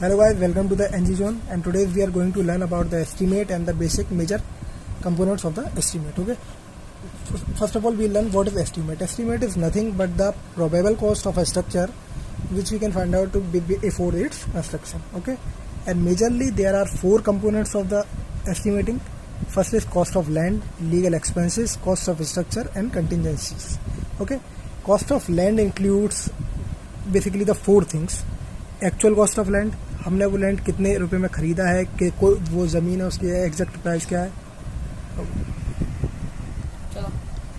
Hello guys, welcome to the NG Zone, and today we are going to learn about the estimate and the basic major components of the estimate. Okay, first of all we'll learn what is estimate. Estimate is nothing but the probable cost of a structure which we can find out to be before its construction. Okay, and majorly there are four components of the estimating. First is cost of land, legal expenses, cost of structure and contingencies. Okay, cost of land includes basically the four things. Actual cost of land, हमने वो land कितने रुपए में ख़रीदा है, कि कोई वो ज़मीन है उसकी एग्जैक्ट प्राइस क्या है.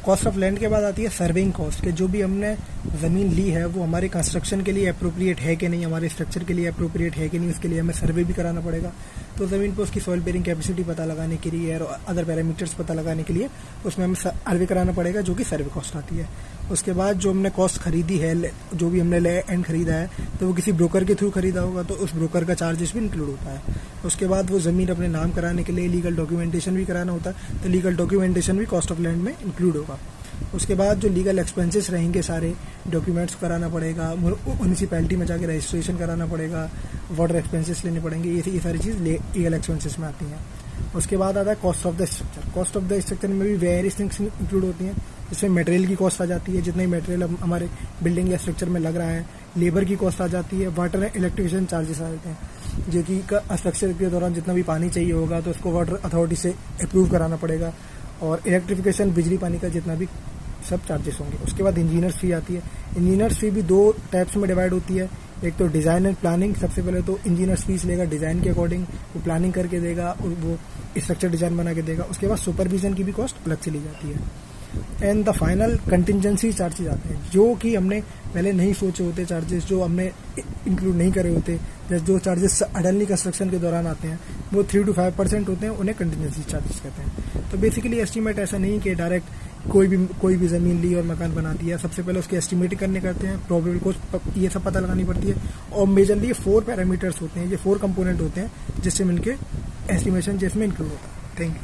कॉस्ट ऑफ लैंड के बाद आती है सर्वेइंग कॉस्ट, कि जो भी हमने ज़मीन ली है वो हमारे कंस्ट्रक्शन के लिए अप्रोप्रिएट है कि नहीं, हमारे स्ट्रक्चर के लिए अप्रोप्रिएट है कि नहीं, उसके लिए हमें सर्वे भी कराना पड़ेगा. तो ज़मीन पर उसकी सॉइल बेरिंग कैपेसिटी पता लगाने के लिए और अदर पैरामीटर्स पता लगाने के लिए उसमें हमें सर्वे कराना पड़ेगा, जो कि सर्वे कॉस्ट आती है. उसके बाद जो हमने कॉस्ट खरीदी है, जो भी हमने लैंड खरीदा है, तो वो किसी ब्रोकर के थ्रू खरीदा होगा तो उस ब्रोकर का चार्जेस भी इंक्लूड होता है. उसके बाद वो ज़मीन अपने नाम कराने के लिए लीगल डॉक्यूमेंटेशन भी कराना होता है, तो लीगल डॉक्यूमेंटेशन भी कॉस्ट ऑफ लैंड में इंक्लूड होगा. उसके बाद जो लीगल एक्सपेंसेस रहेंगे, सारे डॉक्यूमेंट्स कराना पड़ेगा, म्यूनिसिपैलिटी में जाके रजिस्ट्रेशन कराना पड़ेगा, वाटर एक्सपेंसेस लेने पड़ेंगे, ये सारी चीज़ लीगल एक्सपेंसेस में आती हैं. उसके बाद आता है cost of the structure. Cost of the structure में भी वेरियस थिंग्स इंक्लूड होती हैं, जिसमें मटेरियल की कॉस्ट आ जाती है, जितना ही मटेरियल हमारे बिल्डिंग या स्ट्रक्चर में लग रहा है. लेबर की कॉस्ट आ जाती है, वाटर एंड इलेक्ट्रिसिटी चार्जेस आ जाते हैं, जो कि स्ट्रक्चर के दौरान जितना भी पानी चाहिए होगा तो उसको वाटर अथॉरिटी से अप्रूव कराना पड़ेगा, और इलेक्ट्रिफिकेशन बिजली पानी का जितना भी सब चार्जेस होंगे. उसके बाद इंजीनियर्स फी आती है. इंजीनियर्स फी भी दो टाइप्स में डिवाइड होती है. एक तो डिज़ाइन एंड प्लानिंग. सबसे पहले तो इंजीनियर्स फीस लेगा डिज़ाइन के अकॉर्डिंग, वो प्लानिंग करके देगा और वो स्ट्रक्चर डिज़ाइन बना के देगा. उसके बाद सुपरविजन की भी कॉस्ट अलग चली जाती है. And the final contingency charges आते हैं, जो कि हमने पहले नहीं सोचे होते, चार्जेस जो हमने इंक्लूड नहीं करे होते, जैसे जो चार्जेस सडनली कंस्ट्रक्शन के दौरान आते हैं वो 3 to 5% होते हैं, उन्हें कंटिजेंसी चार्जेस कहते हैं. तो बेसिकली एस्टीमेट ऐसा नहीं कि डायरेक्ट कोई भी ज़मीन ली और मकान बना दिया. सबसे पहले उसकी एस्टिमेट करने करते हैं, प्रोबेबल कॉस्ट ये सब पता लगानी पड़ती है, और मेजरली ये 4 पैरामीटर्स होते हैं, ये 4 कंपोनेंट होते हैं जिससे मिलके एस्टिमेशन जिसमें इंक्लूड होता है. Thank you.